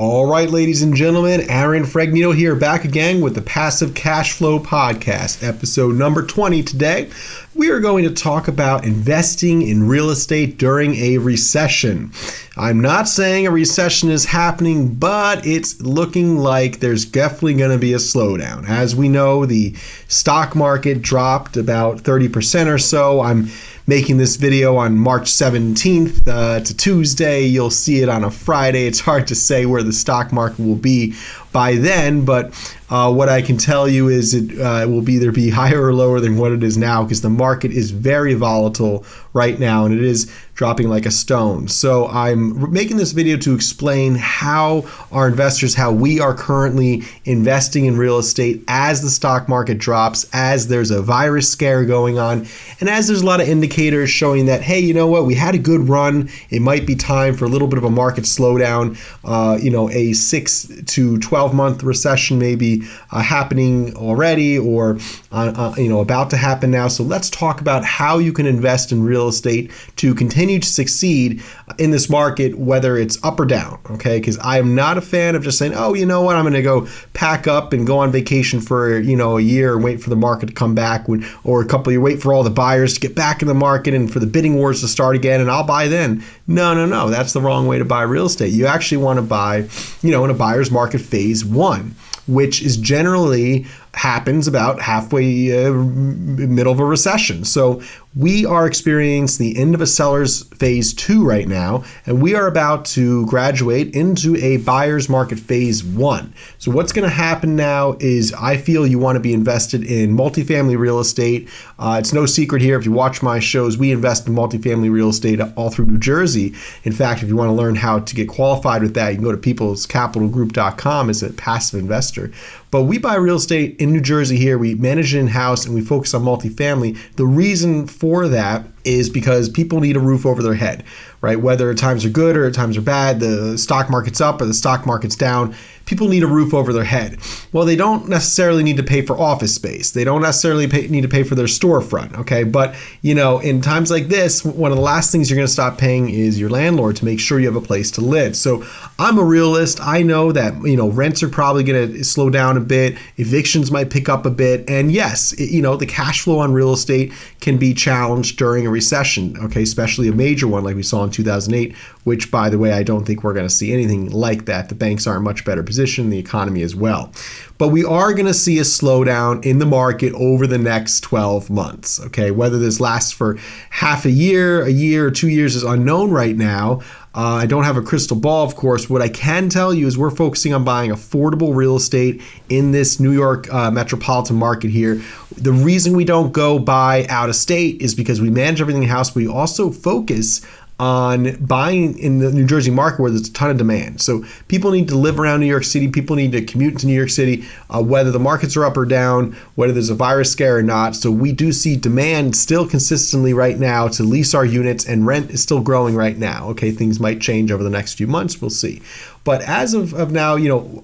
All right, ladies and gentlemen, Aaron Fregnito here, back again with the Passive Cash Flow Podcast, episode number 20 today. We are going to talk about investing in real estate during a recession. I'm not saying a recession is happening, but it's looking like there's definitely going to be a slowdown. As we know, the stock market dropped about 30% or so. I'm making this video on March 17th. It's a Tuesday. You'll see it on a Friday. It's hard to say where the stock market will be by then, but what I can tell you is it will either be higher or lower than what it is now, because the market is very volatile right now and it is dropping like a stone. So I'm making this video to explain how our investors, how we are currently investing in real estate as the stock market drops, as there's a virus scare going on, and as there's a lot of indicators showing that, hey, you know what, we had a good run. It might be time for a little bit of a market slowdown, a 6 to 12 month recession maybe happening already or about to happen now. So let's talk about how you can invest in real estate to continue to succeed in this market, whether it's up or down, okay? Because I am not a fan of just saying, oh, you know what, I'm going to go pack up and go on vacation for, a year and wait for the market to come back, or a couple of years, wait for all the buyers to get back in the market and for the bidding wars to start again and I'll buy then. No, that's the wrong way to buy real estate. You actually want to buy, in a buyer's market phase one, which is generally happens about halfway middle of a recession. So we are experiencing the end of a seller's phase two right now, and we are about to graduate into a buyer's market phase one. So what's going to happen now is I feel you want to be invested in multifamily real estate. It's no secret here. If you watch my shows, we invest in multifamily real estate all through New Jersey. In fact, if you want to learn how to get qualified with that, you can go to peoplescapitalgroup.com as a passive investor. But we buy real estate in New Jersey here. We manage it in-house and we focus on multifamily. The reason for that is because people need a roof over their head, right? Whether times are good or times are bad, the stock market's up or the stock market's down, people need a roof over their head. Well, they don't necessarily need to pay for office space. They don't necessarily need to pay for their storefront, okay? But, in times like this, one of the last things you're going to stop paying is your landlord to make sure you have a place to live. So I'm a realist. I know that, rents are probably going to slow down a bit. Evictions might pick up a bit. And yes, the cash flow on real estate can be challenged during a recession, okay? Especially a major one like we saw in 2008, which, by the way, I don't think we're going to see anything like that. The banks are in much better position, the economy as well. But we are going to see a slowdown in the market over the next 12 months, okay? Whether this lasts for half a year, or 2 years is unknown right now. I don't have a crystal ball, of course. What I can tell you is we're focusing on buying affordable real estate in this New York metropolitan market here. The reason we don't go buy out of state is because we manage everything in-house, but we also focus on buying in the New Jersey market where there's a ton of demand. So people need to live around New York City. People need to commute to New York City, whether the markets are up or down, whether there's a virus scare or not. So we do see demand still consistently right now to lease our units, and rent is still growing right now. Okay, things might change over the next few months. We'll see. But as of now,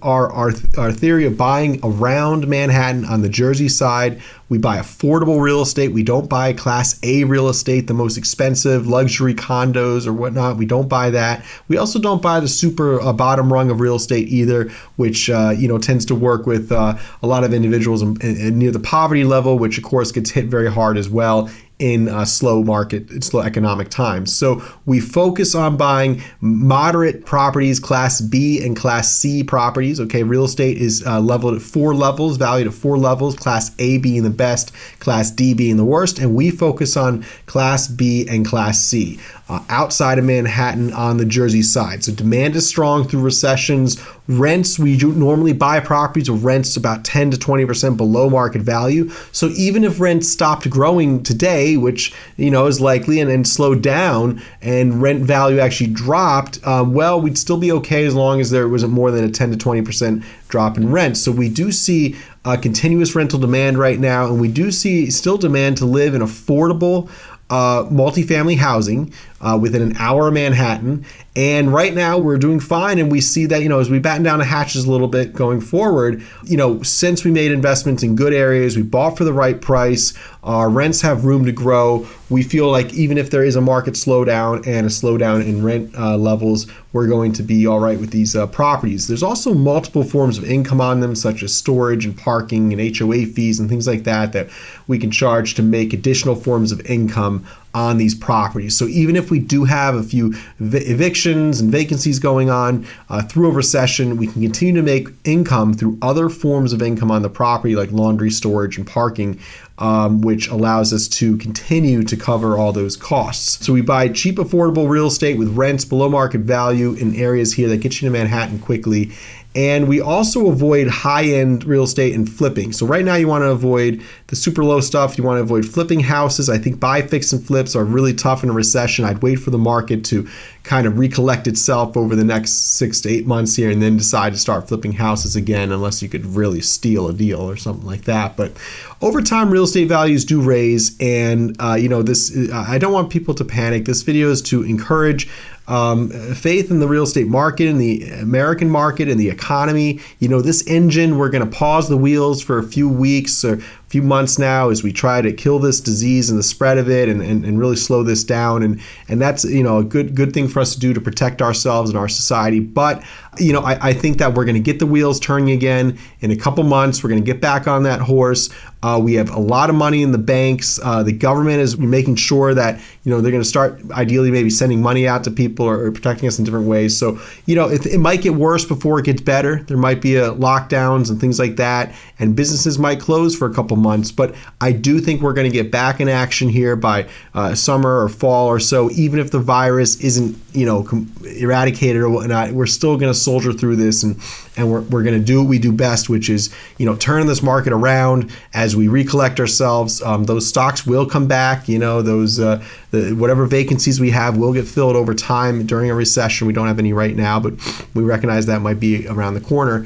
our theory of buying around Manhattan on the Jersey side, we buy affordable real estate. We don't buy Class A real estate, the most expensive luxury condos or whatnot. We don't buy that. We also don't buy the super bottom rung of real estate either, which tends to work with a lot of individuals near the poverty level, which of course gets hit very hard as well in slow economic times. So we focus on buying moderate properties, Class B and Class C properties. Okay, real estate is leveled at 4 levels, valued at 4 levels, Class A being the best, Class D being the worst, and we focus on Class B and Class C outside of Manhattan on the Jersey side. So demand is strong through recessions. Rents, we do normally buy properties with rents about 10 to 20% below market value. So even if rents stopped growing today, which is likely, and slowed down, and rent value actually dropped, we'd still be okay as long as there wasn't more than a 10 to 20% drop in rent. So we do see continuous rental demand right now, and we do see still demand to live in affordable multifamily housing within an hour of Manhattan. And right now we're doing fine. And we see that, as we batten down the hatches a little bit going forward, since we made investments in good areas, we bought for the right price, our rents have room to grow. We feel like even if there is a market slowdown and a slowdown in rent levels, we're going to be all right with these properties. There's also multiple forms of income on them, such as storage and parking and HOA fees and things like that we can charge to make additional forms of income on these properties. So even if we do have a few evictions and vacancies going on through a recession, we can continue to make income through other forms of income on the property, like laundry, storage, and parking, which allows us to continue to cover all those costs. So we buy cheap, affordable real estate with rents below market value in areas here that get you to Manhattan quickly. And we also avoid high-end real estate and flipping. So right now you want to avoid the super low stuff. You want to avoid flipping houses. I think buy, fix, and flips are really tough in a recession. I'd wait for the market to kind of recollect itself over the next 6 to 8 months here and then decide to start flipping houses again, unless you could really steal a deal or something like that. But over time, real estate values do raise. And, I don't want people to panic. This video is to encourage faith in the real estate market, in the American market, in the economy. This engine, we're going to pause the wheels for a few weeks or a few months now as we try to kill this disease and the spread of it and really slow this down. And that's, a good thing for us to do to protect ourselves and our society. But, I think that we're going to get the wheels turning again in a couple months. We're going to get back on that horse. We have a lot of money in the banks. The government is making sure that, they're going to start ideally maybe sending money out to people or protecting us in different ways. So, it might get worse before it gets better. There might be lockdowns and things like that, and businesses might close for a couple months. But I do think we're going to get back in action here by summer or fall or so. Even if the virus isn't, eradicated or whatnot, we're still going to soldier through this, and we're going to do what we do best, which is, turn this market around as we recollect ourselves. Those stocks will come back. Those whatever vacancies we have will get filled over time during a recession. We don't have any right now, but we recognize that might be around the corner.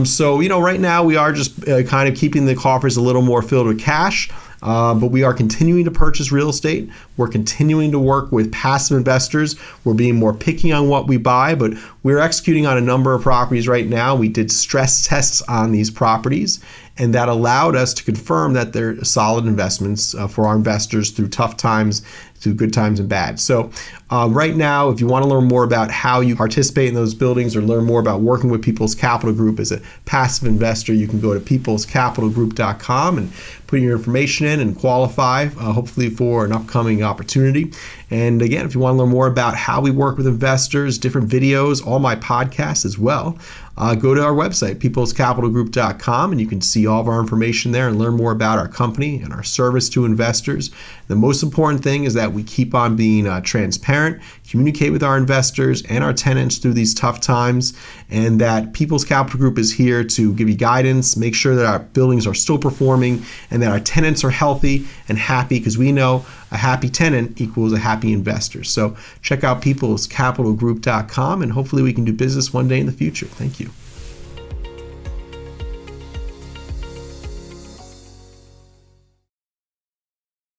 So right now we are just kind of keeping the coffers a little more filled with cash. But we are continuing to purchase real estate. We're continuing to work with passive investors. We're being more picky on what we buy, but we're executing on a number of properties right now. We did stress tests on these properties, and that allowed us to confirm that they're solid investments for our investors through tough times, through good times and bad. So right now, if you want to learn more about how you participate in those buildings or learn more about working with People's Capital Group as a passive investor, you can go to peoplescapitalgroup.com and put your information in and qualify, hopefully for an upcoming opportunity. And again, if you want to learn more about how we work with investors, different videos, all my podcasts as well, go to our website, peoplescapitalgroup.com, and you can see all of our information there and learn more about our company and our service to investors. The most important thing is that we keep on being transparent, communicate with our investors and our tenants through these tough times, and that People's Capital Group is here to give you guidance, make sure that our buildings are still performing, and that our tenants are healthy and happy, because we know a happy tenant equals a happy investor. So check out peoplescapitalgroup.com, and hopefully we can do business one day in the future. Thank you.